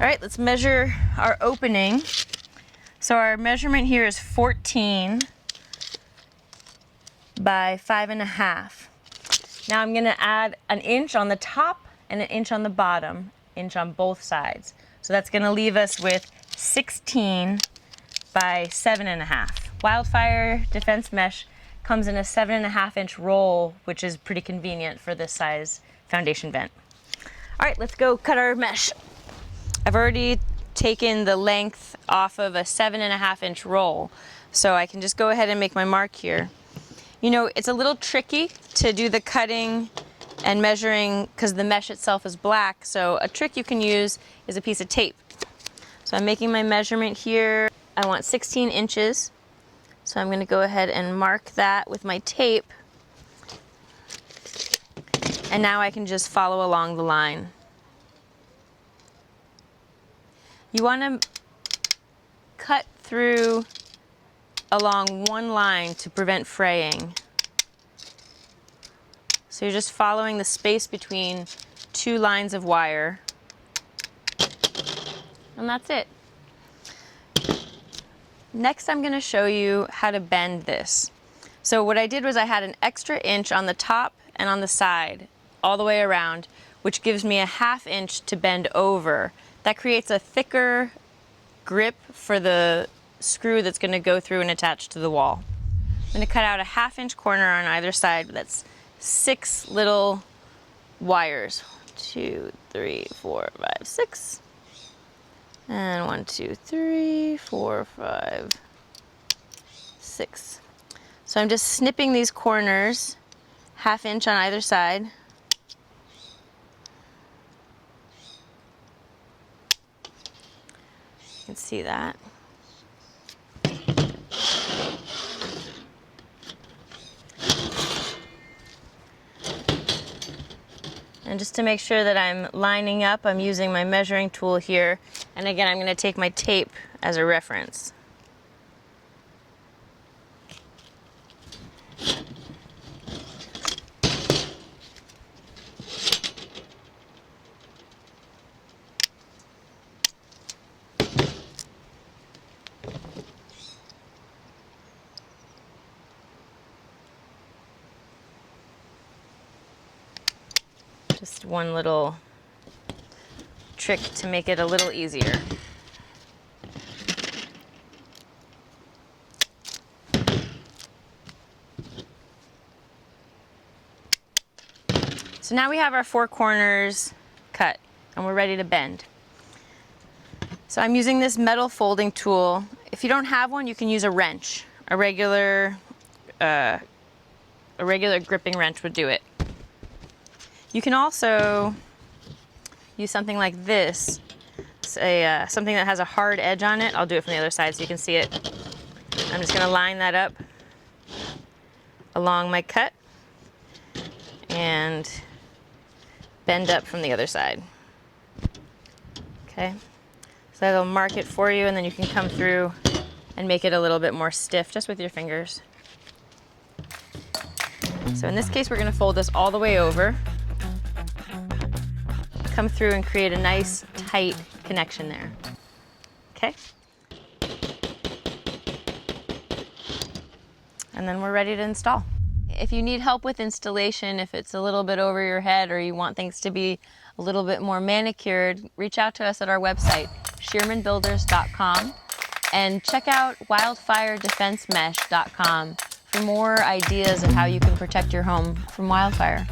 All right, let's measure our opening. So our measurement here is 14 by 5.5. Now I'm gonna add an inch on the top and an inch on the bottom, inch on both sides. So that's gonna leave us with 16 by 7.5. Wildfire Defense Mesh comes in a 7.5-inch roll, which is pretty convenient for this size foundation vent. All right, let's go cut our mesh. I've already taken the length off of a 7.5-inch roll, so I can just go ahead and make my mark here. You know, it's a little tricky to do the cutting and measuring because the mesh itself is black, so a trick you can use is a piece of tape. So I'm making my measurement here. I want 16 inches, so I'm going to go ahead and mark that with my tape, and now I can just follow along the line. You want to cut through along one line to prevent fraying. So you're just following the space between two lines of wire. And that's it. Next, I'm going to show you how to bend this. So what I did was I had an extra inch on the top and on the side, all the way around, which gives me a 1/2 inch to bend over. That creates a thicker grip for the screw that's going to go through and attach to the wall. I'm going to cut out a 1/2 inch corner on either side. That's 6 little wires. 1, 2, 3, 4, 5, 6. And 1, 2, 3, 4, 5, 6. So I'm just snipping these corners, 1/2 inch on either side. You can see that. And just to make sure that I'm lining up, I'm using my measuring tool here. And again, I'm going to take my tape as a reference. Just one little trick to make it a little easier. So now we have our 4 corners cut and we're ready to bend. So I'm using this metal folding tool. If you don't have one, you can use a wrench. A regular gripping wrench would do it. You can also use something like this, something that has a hard edge on it. I'll do it from the other side so you can see it. I'm just going to line that up along my cut and bend up from the other side. Okay, so that'll mark it for you, and then you can come through and make it a little bit more stiff just with your fingers. So in this case, we're going to fold this all the way over. Come through and create a nice tight connection there. Okay? And then we're ready to install. If you need help with installation, if it's a little bit over your head or you want things to be a little bit more manicured, reach out to us at our website, shearmanbuilders.com, and check out wildfiredefensemesh.com for more ideas of how you can protect your home from wildfire.